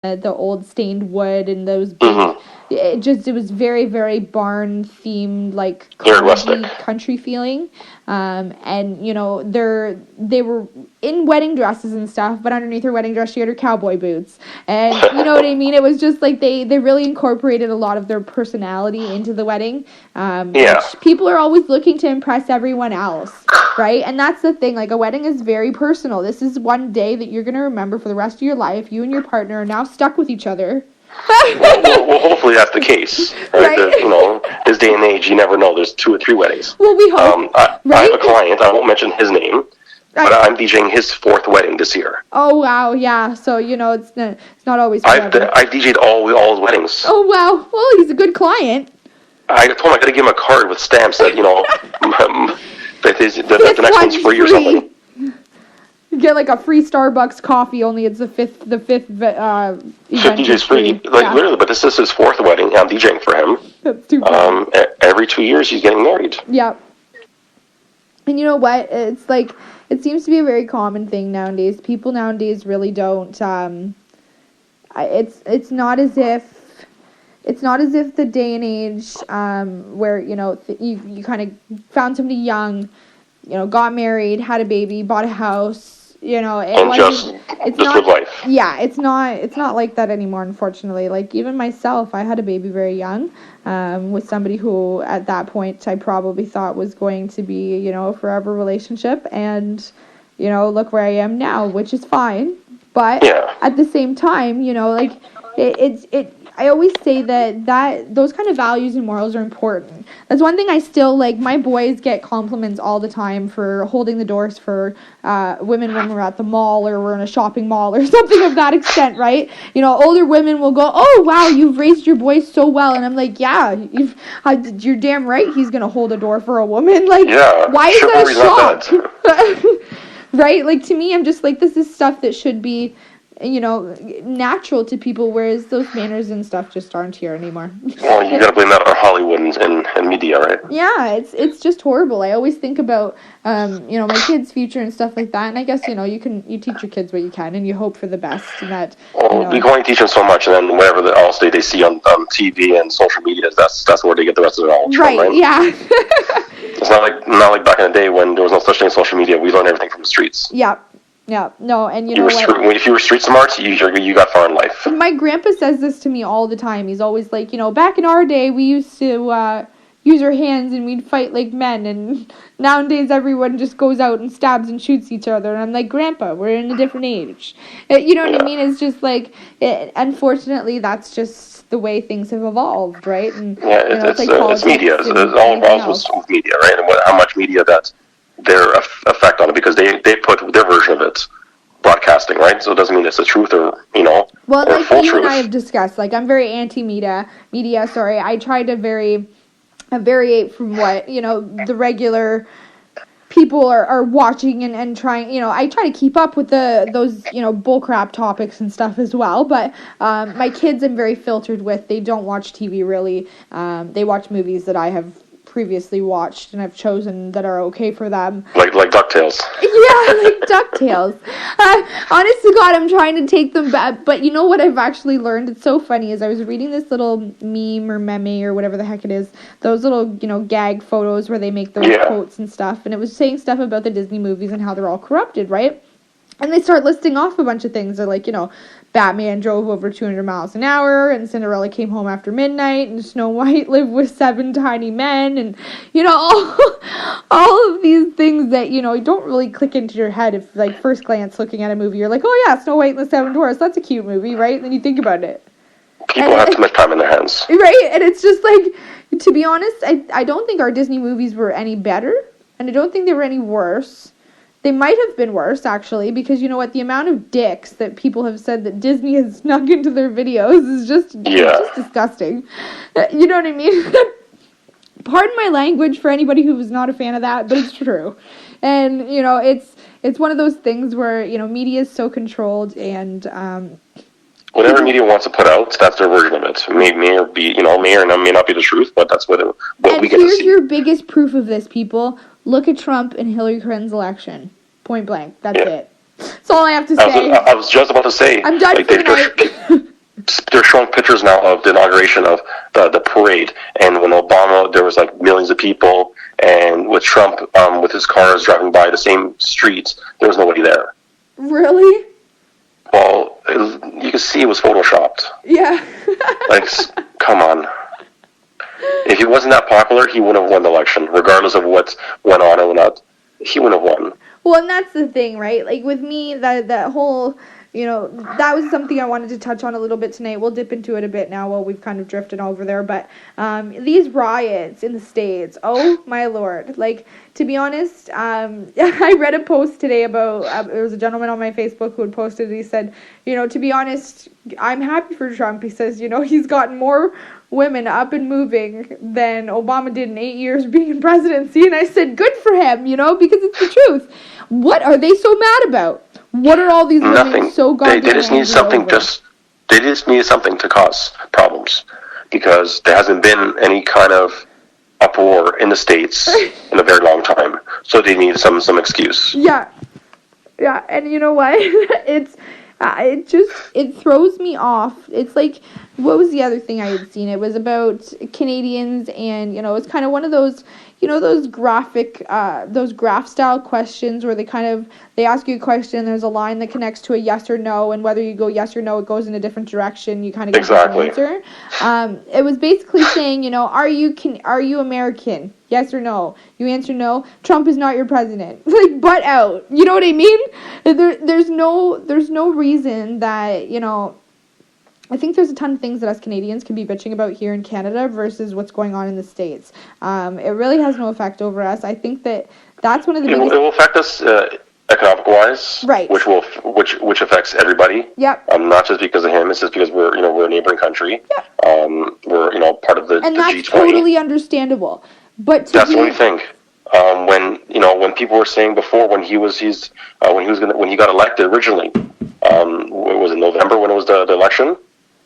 the old stained wood and those big. Mm-hmm. It was very, very barn themed, like Very rustic. country feeling. And you know, they were in wedding dresses and stuff, but underneath her wedding dress she had her cowboy boots, and you know what I mean. It was just like they really incorporated a lot of their personality into the wedding. Which people are always looking to impress everyone else, right? And that's the thing. Like, a wedding is very personal. This is one day that you're gonna remember for the rest of your life. You and your partner are now stuck with each other. well, hopefully that's the case. Right? You know, this day and age, you never know. There's 2 or 3 weddings. Well, we hope. I have a client. I won't mention his name, but I'm DJing his 4th wedding this year. Oh wow, yeah. So you know, it's not always. I've DJ'd all his weddings. Oh wow. Well, he's a good client. I told him I got to give him a card with stamps that you know that the next one's free or something. You get like a free Starbucks coffee, only it's the fifth event. DJ's free, literally. But this is his 4th wedding. I'm DJing for him. That's too bad. Every 2 years, he's getting married. Yeah. And you know what? It's like, it seems to be a very common thing nowadays. People nowadays really don't. It's not as if the day and age where you know you kind of found somebody young, you know, got married, had a baby, bought a house. You know, it's not live life. Yeah, it's not like that anymore, unfortunately. Like, even myself, I had a baby very young, with somebody who at that point I probably thought was going to be, you know, a forever relationship, and you know, look where I am now, which is fine. But at the same time, you know, like I always say that those kind of values and morals are important. That's one thing I still like. My boys get compliments all the time for holding the doors for women when we're at the mall or we're in a shopping mall or something of that extent, right? You know, older women will go, "Oh wow, you've raised your boys so well," and I'm like, "Yeah, you're damn right. He's gonna hold a door for a woman. Like, why is that a shock?" Right? Like, to me, I'm just like, this is stuff that should be, you know, natural to people, whereas those manners and stuff just aren't here anymore. Well, you gotta blame that on Hollywood and media, right? Yeah, it's just horrible. I always think about, you know, my kids' future and stuff like that, and I guess, you know, you teach your kids what you can, and you hope for the best, and that, well, you know, you can only teach them so much, and then whatever else they see on TV and social media, that's where they get the rest of their knowledge from, right? Yeah. It's not like back in the day when there was no such thing as social media. We learned everything from the streets. Yeah. Yeah, no, and you know what? If you were street smart, you got far in life. My grandpa says this to me all the time. He's always like, you know, back in our day, we used to use our hands and we'd fight like men, and nowadays everyone just goes out and stabs and shoots each other. And I'm like, Grandpa, we're in a different age. You know what I mean? It's just like, unfortunately, that's just the way things have evolved, right? And it's media. It's all involved with media, right? And how much media that their effect on it, because they put their version of it broadcasting, right? So it doesn't mean it's the truth or, you know, well, or like full you truth. and I have discussed, like, I'm very anti-media. I try to variate from what, you know, the regular people are watching and trying, you know, I try to keep up with those, you know, bullcrap topics and stuff as well, but my kids I'm very filtered with. They don't watch TV really. They watch movies that I have previously watched and I've chosen that are okay for them. Like DuckTales. Yeah, like DuckTales. Honest to God, I'm trying to take them back, but you know what I've actually learned? It's so funny, is I was reading this little meme or meme or whatever the heck it is, those little, you know, gag photos where they make those quotes and stuff, and it was saying stuff about the Disney movies and how they're all corrupted, right? And they start listing off a bunch of things. They're like, you know, Batman drove over 200 miles an hour, and Cinderella came home after midnight, and Snow White lived with 7 tiny men, and, you know, all of these things that, you know, don't really click into your head if, like, first glance looking at a movie, you're like, oh yeah, Snow White and the 7 Dwarfs, that's a cute movie, right? And then you think about it. People have too much time in their hands. Right? And it's just like, to be honest, I don't think our Disney movies were any better, and I don't think they were any worse. They might have been worse, actually, because you know what? The amount of dicks that people have said that Disney has snuck into their videos is just disgusting. You know what I mean? Pardon my language for anybody who was not a fan of that, but it's true. And, you know, it's one of those things where, you know, media is so controlled, and whatever media wants to put out, that's their version of it. May or may not be the truth, but that's what we get to see. Here's your biggest proof of this, people. Look at Trump and Hillary Clinton's election. Point blank. That's it. That's all I have to say. I was just about to say. I'm done for tonight. showing pictures now of the inauguration of the parade, and when Obama, there was like millions of people, and with Trump with his cars driving by the same streets, there was nobody there. Really? Well, you could see it was photoshopped. Yeah. Like, come on. If he wasn't that popular, he wouldn't have won the election, regardless of what went on and not. He wouldn't have won. Well, and that's the thing, right? Like, with me, that whole, that was something I wanted to touch on a little bit tonight. We'll dip into it a bit now while we've kind of drifted over there. But these riots in the States, oh, my Lord. Like, to be honest, I read a post today about, there was a gentleman on my Facebook who had posted, he said, to be honest, I'm happy for Trump. He says, he's gotten more women up and moving than Obama did in 8 years being in presidency. And I said, good for him, because it's the truth. What are they so mad about? What are all these women so goddamn They just need something. They just need something to cause problems, because there hasn't been any kind of uproar in the States in a very long time. So they need some excuse. Yeah, and you know what? It throws me off. It's like, what was the other thing I had seen? It was about Canadians, and it's kind of one of those, those graph style questions where they ask you a question, there's a line that connects to a yes or no, and whether you go yes or no, it goes in a different direction. You kind of get exactly. a different answer. It was basically saying, are you American? Yes or no? You answer no. Trump is not your president. Like, butt out. You know what I mean? There's no reason that, I think there's a ton of things that us Canadians can be bitching about here in Canada versus what's going on in the States. It really has no effect over us. I think that's one of the biggest... It will affect us economic-wise, right? Which affects everybody. Yep. Not just because of him. It's just because we're a neighboring country. Yep. We're part of the and the that's G20. Totally understandable. But that's the only thing. When people were saying before when he got elected originally, was it November when it was the election?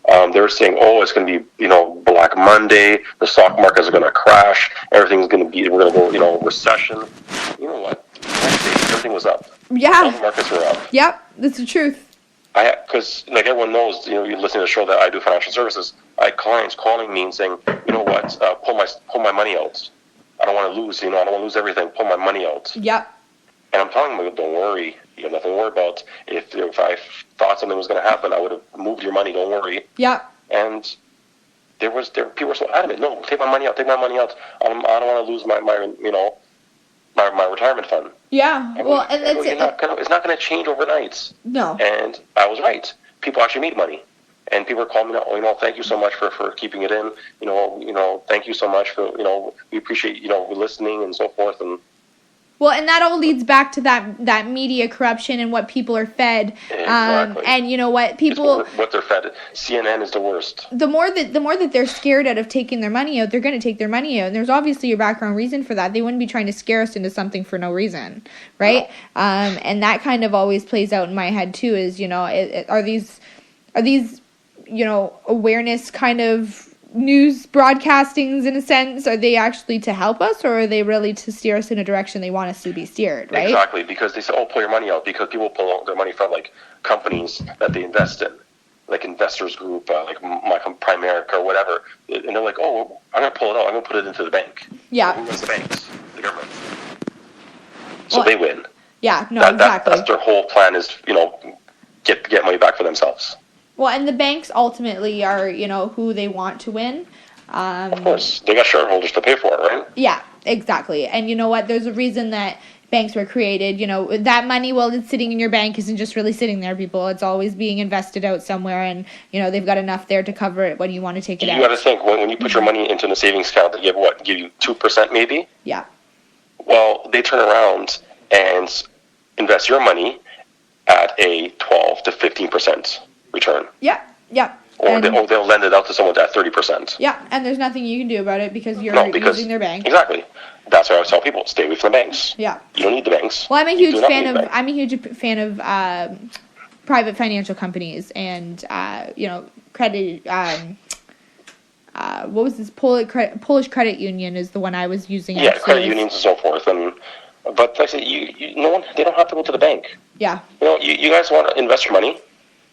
They were saying, it's going to be, Black Monday, the stock markets are going to crash, we're going to go, recession. You know what? Everything was up. Yeah. All the markets were up. Yep, that's the truth. Because, like everyone knows, you listen to the show that I do financial services, I have clients calling me and saying, you know what, pull my money out. I don't want to lose, I don't want to lose everything, pull my money out. Yep. And I'm telling them, don't worry. You have nothing to worry about. If I thought something was going to happen, I would have moved your money. Don't worry. Yep. And people were so adamant. No, take my money out. Take my money out. I don't want to lose my retirement fund. Yeah. And that's it. It's not going to change overnight. No. And I was right. People actually made money. And people are calling me now, thank you so much for keeping it in. Thank you so much for, we appreciate, listening and so forth. And well, and that all leads back to that media corruption and what people are fed. Exactly. And you know what, people... What they're fed. CNN is the worst. The more that they're scared out of taking their money out, they're going to take their money out. And there's obviously a background reason for that. They wouldn't be trying to scare us into something for no reason, right? No. And that kind of always plays out in my head, too, is, are these awareness kind of news broadcastings in a sense, are they actually to help us, or are they really to steer us in a direction they want us to be steered, right? Exactly, because they say, pull your money out, because people pull out their money from, like, companies that they invest in, like Investors Group, like Primerica or whatever, and they're like, I'm going to pull it out, I'm going to put it into the bank. Yeah. Who runs the banks? The government. So they win. Yeah, no, exactly. That's their whole plan is, get money back for themselves. Well, and the banks ultimately are, who they want to win. Of course. They got shareholders to pay for it, right? Yeah, exactly. And you know what? There's a reason that banks were created. That money, while it's sitting in your bank, isn't just really sitting there, people. It's always being invested out somewhere, and, they've got enough there to cover it when you want to take it out. You got to think, when you put your money into the savings account, they give you 2% maybe? Yeah. Well, they turn around and invest your money at a 12 to 15% return. Yeah. Or they'll lend it out to someone at 30%. Yeah, and there's nothing you can do about it because you're using their bank. Exactly. That's why I always tell people, stay away from the banks. Yeah. You don't need the banks. Well, I'm a huge fan of private financial companies and credit. What was this? Polish Credit Union is the one I was using. Yeah, credit unions and so forth. But like I said, they don't have to go to the bank. Yeah. You guys want to invest your money?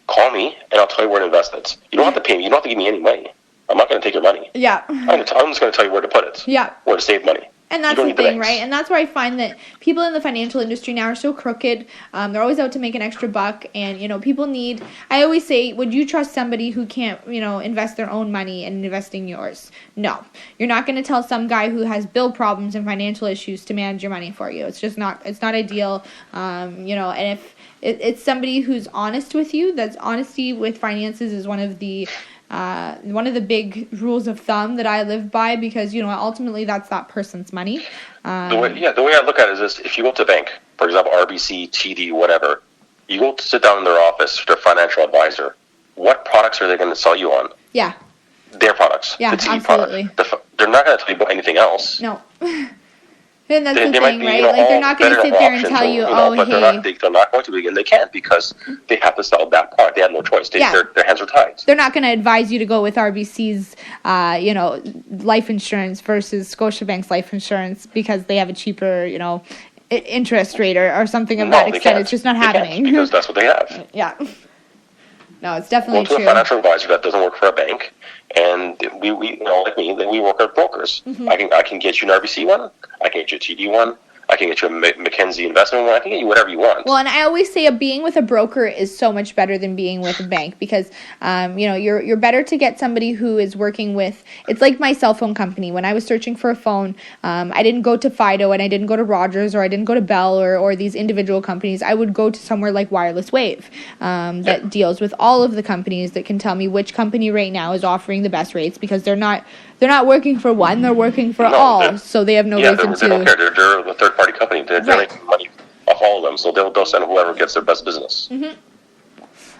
call me and I'll tell you where to invest it. You don't have to pay me. You don't have to give me any money. I'm not going to take your money. Yeah. I'm just going to tell you where to put it. Yeah. Where to save money. And that's the thing, right? And that's where I find that people in the financial industry now are so crooked. They're always out to make an extra buck. And, people need... I always say, would you trust somebody who can't, invest their own money and investing yours? No. You're not going to tell some guy who has bill problems and financial issues to manage your money for you. It's just not... It's not ideal. And if it's somebody who's honest with you, that's honesty with finances is one of the big rules of thumb that I live by, because ultimately that's that person's money. The way I look at it is this: if you go to a bank, for example, RBC, TD, whatever, you go to sit down in their office, their financial advisor. What products are they going to sell you on? Yeah. Their products. Yeah, the TD absolutely. Product. They're not going to tell you about anything else. No. And that's the they thing, be, right? Like, they're not going to sit there and tell you, but hey. they're not going to begin. They can't, because they have to sell that product. They have no choice. Their hands are tied. They're not going to advise you to go with RBC's, life insurance versus Scotiabank's life insurance because they have a cheaper, interest rate or something of that extent. It's just not happening. Because that's what they have. Yeah. No, it's definitely true. Go to a financial advisor that doesn't work for a bank, and we like me, then we work at brokers. Mm-hmm. I can get you an RBC one. I can get you a TD one. I can get you a Mackenzie investment one. I can get you whatever you want. Well, and I always say being with a broker is so much better than being with a bank, because, you're better to get somebody who is working with. It's like my cell phone company. When I was searching for a phone, I didn't go to Fido and I didn't go to Rogers or I didn't go to Bell or these individual companies. I would go to somewhere like Wireless Wave that deals with all of the companies that can tell me which company right now is offering the best rates, because they're not working for one, they're working for all, so they have no reason to. They don't care. They're a third-party company. They're making money off all of them, so they'll send whoever gets their best business. Mm-hmm.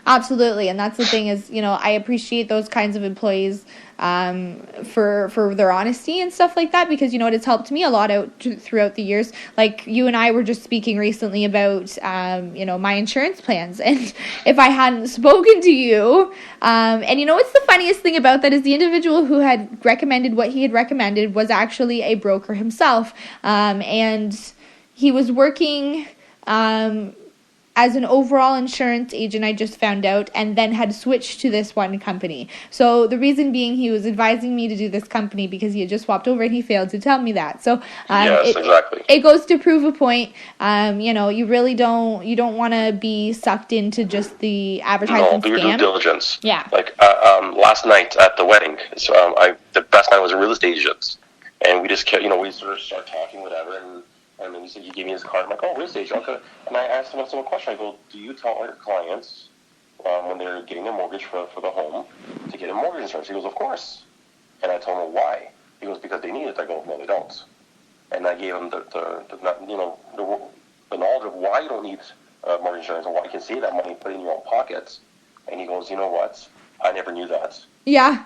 Absolutely, and that's the thing is, I appreciate those kinds of employees for their honesty and stuff like that, because it's helped me a lot out throughout the years. Like, you and I were just speaking recently about my insurance plans, and if I hadn't spoken to you, and what's the funniest thing about that is the individual who had recommended what he had recommended was actually a broker himself, and he was working as an overall insurance agent, I just found out, and then had switched to this one company. So the reason being, he was advising me to do this company because he had just swapped over and he failed to tell me that. So yes, exactly. It goes to prove a point. You really don't want to be sucked into just the advertising scam. Do your due diligence. Yeah. Like last night at the wedding, the best man was a real estate agent, and we just kept, we sort of started talking, whatever, and then he gave me his card. I'm like, oh, real estate agent. Okay. And I asked him a question. I go, do you tell all your clients when they're getting a mortgage for the home to get a mortgage insurance? He goes, of course. And I told him, why? He goes, because they need it. I go, no, they don't. And I gave him the knowledge of why you don't need mortgage insurance and why you can save that money and put it in your own pockets. And he goes, you know what? I never knew that. Yeah.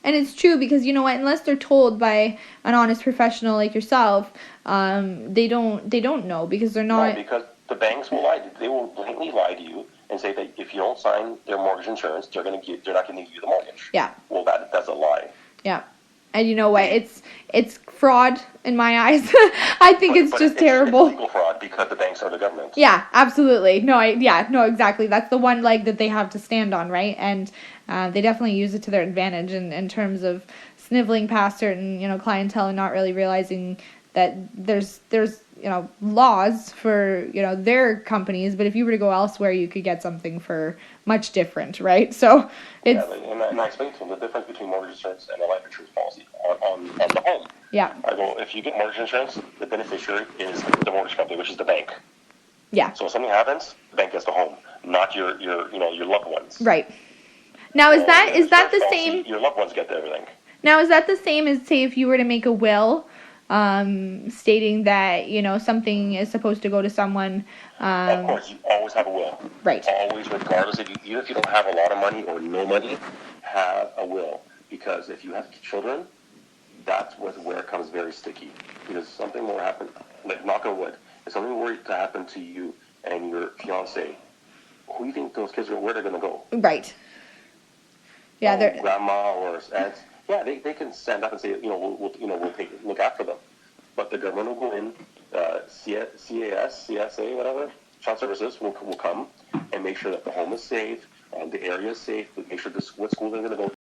And it's true, because unless they're told by an honest professional like yourself, they don't know, because they're not. No, because the banks will lie. They will blatantly lie to you and say that if you don't sign their mortgage insurance, they're not going to give you the mortgage. Yeah. Well, that's a lie. Yeah. And you know what? It's fraud in my eyes. I think it's just terrible. It's legal fraud, because the banks are the government. Yeah, absolutely. No, exactly. That's the one leg that they have to stand on, right? And they definitely use it to their advantage in terms of sniveling past certain, clientele and not really realizing that there's laws for, their companies, but if you were to go elsewhere, you could get something for much different, right? So it's... Yeah, and I explained to him the difference between mortgage insurance and a life insurance policy on the home. Yeah. I go, if you get mortgage insurance, the beneficiary is the mortgage company, which is the bank. Yeah. So if something happens, the bank gets the home, not your loved ones. Right. Now, is that the same? Your loved ones get everything. Now, is that the same as, say, if you were to make a will, stating that, something is supposed to go to someone? Of course, you always have a will. Right. Always, regardless even if you don't have a lot of money or no money, have a will. Because if you have children, that's where it comes very sticky. Because something will happen, like knock on wood, if something were to happen to you and your fiance, who do you think those kids are? Where they're going to go? Right. Yeah, they're grandma or aunts. Yeah, they can stand up and say, we'll look after them. But the government will go in, CAS, CSA, whatever, child services will come and make sure that the home is safe, The area is safe. Make sure what school they're going to go